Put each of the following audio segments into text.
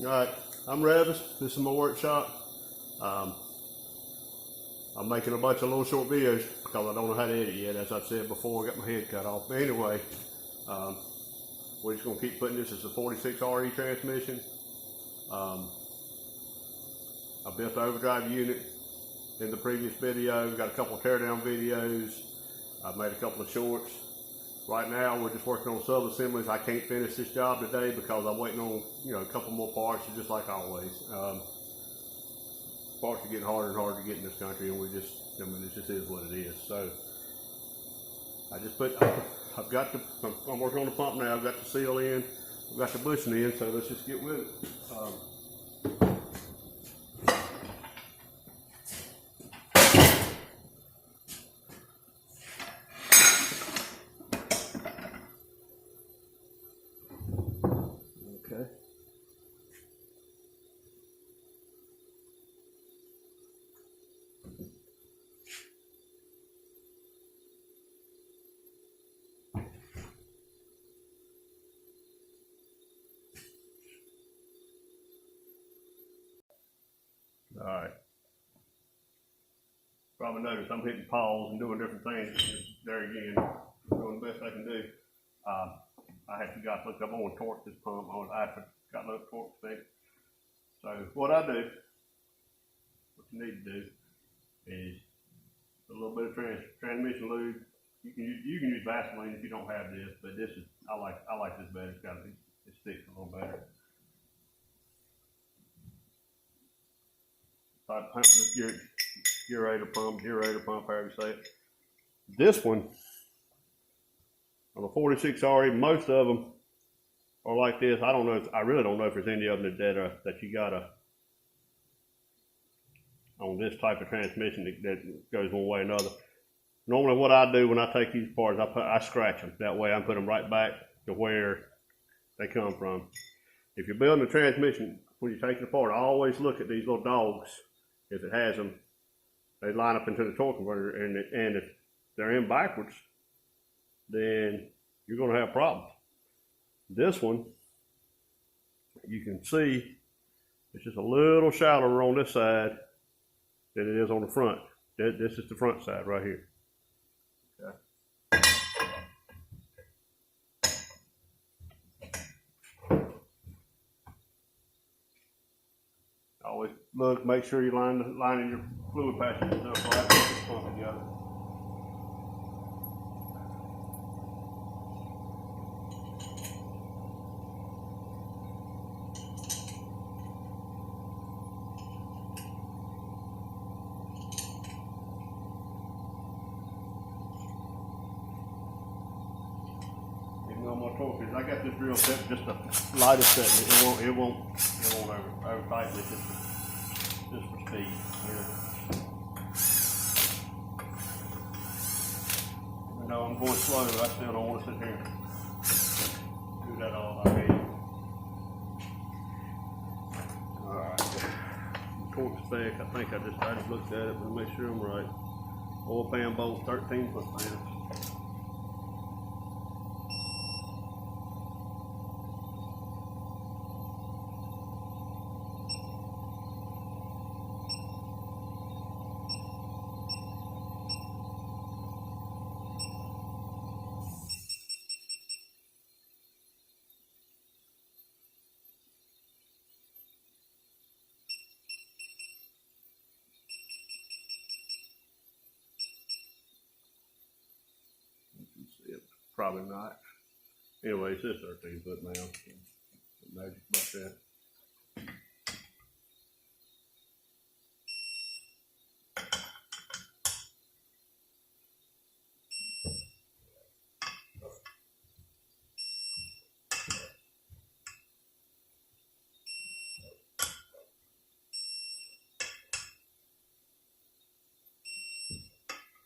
Alright, I'm Revis. This is my workshop. I'm making a bunch of little short videos because I don't know how to edit yet. As I said before, I got my head cut off. But anyway, we're just going to keep putting this as a 46 RE transmission. I built the overdrive unit in the previous video. Got a couple of teardown videos. I've made a couple of shorts. Right now, we're just working on sub-assemblies. I can't finish this job today because I'm waiting on, a couple more parts, just like always. Parts are getting harder and harder to get in this country, and it just is what it is. So, I'm working on the pump now. I've got the seal in, I've got the bushing in, so let's just get with it. Okay. All right. Probably noticed I'm hitting pause and doing different things. There again, doing the best I can do. I had forgot to look up on torque this pump. I forgot to look torque thing. So what I do, what you need to do, is a little bit of transmission lube. You can use Vaseline if you don't have this, but this is I like this better. It sticks a little better. So I pump this gearator pump, however you say it. This one on the 46 RE, most of them are like this. I really don't know if there's any of them that you gotta on this type of transmission that goes one way or another. Normally what I do when I take these parts, I scratch them. That way I put them right back to where they come from. If you're building a transmission, when you take it apart, I always look at these little dogs. If it has them, they line up into the torque converter, and if they're in backwards, then you're going to have problems. This one, you can see it's just a little shallower on this side than it is on the front. This is the front side right here. Okay. Always look, make sure you lining your fluid patches and stuff right, put this pump together. My torque is, I got this real set, just the lightest setting. It won't over tighten it, just for speed. Yeah. I know I'm going slow, but I still don't want to sit here and do that all I can. Alright. Torque spec, I just looked at it, but make sure I'm right. Oil pan bolt, 13 foot-pounds. Probably not. Anyway, it's just 13 foot now. Magic about that.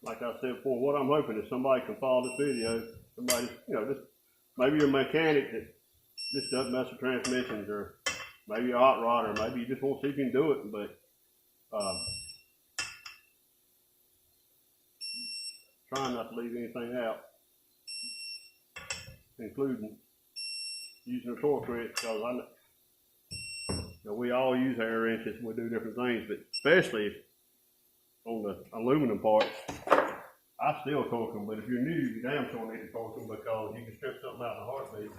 Like I said before, what I'm hoping is somebody can follow this video. Somebody, maybe you're a mechanic that just doesn't mess with transmissions, or maybe you're a hot rod, or maybe you just want to see if you can do it, but trying not to leave anything out, including using a torque wrench, because Now, we all use air wrenches and we do different things, but especially on the aluminum parts, I still torque them, but if you're new, you damn sure need to torque them because you can strip something out in a heartbeat.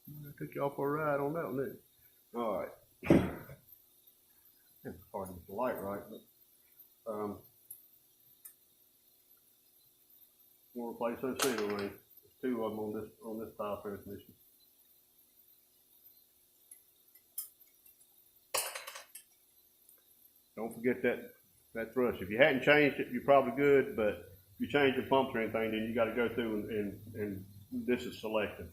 I took y'all for a ride on that one, didn't I? All right. It's hard to get the light right, but we'll replace those seal rings. There's two of them on this style transmission. Don't forget that thrust. If you hadn't changed it, you're probably good, but if you change your pumps or anything, then you got to go through and this is selected.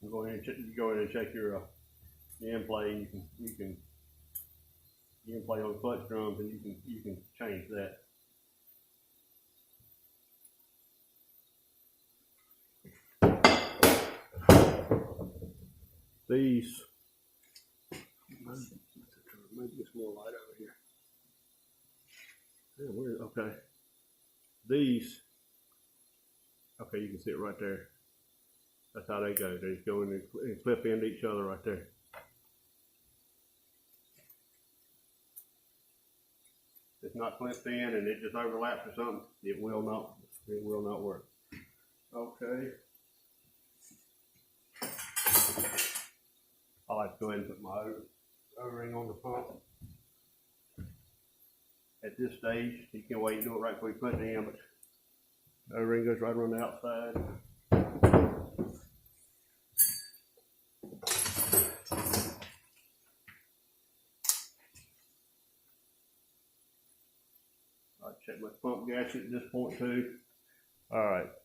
You go ahead and check your end play. You can play on the clutch drums, and you can change that. These, maybe get some more light over here. Yeah, okay. These, okay, you can see it right there. That's how they go. They just go in and clip into each other right there. If it's not clipped in and it just overlaps or something, it will not work. Okay. I like to go ahead and put my O-ring on the pump. At this stage, you can wait and do it right before you put it in, but the O-ring goes right around the outside. I check my pump gasket at this point too. All right,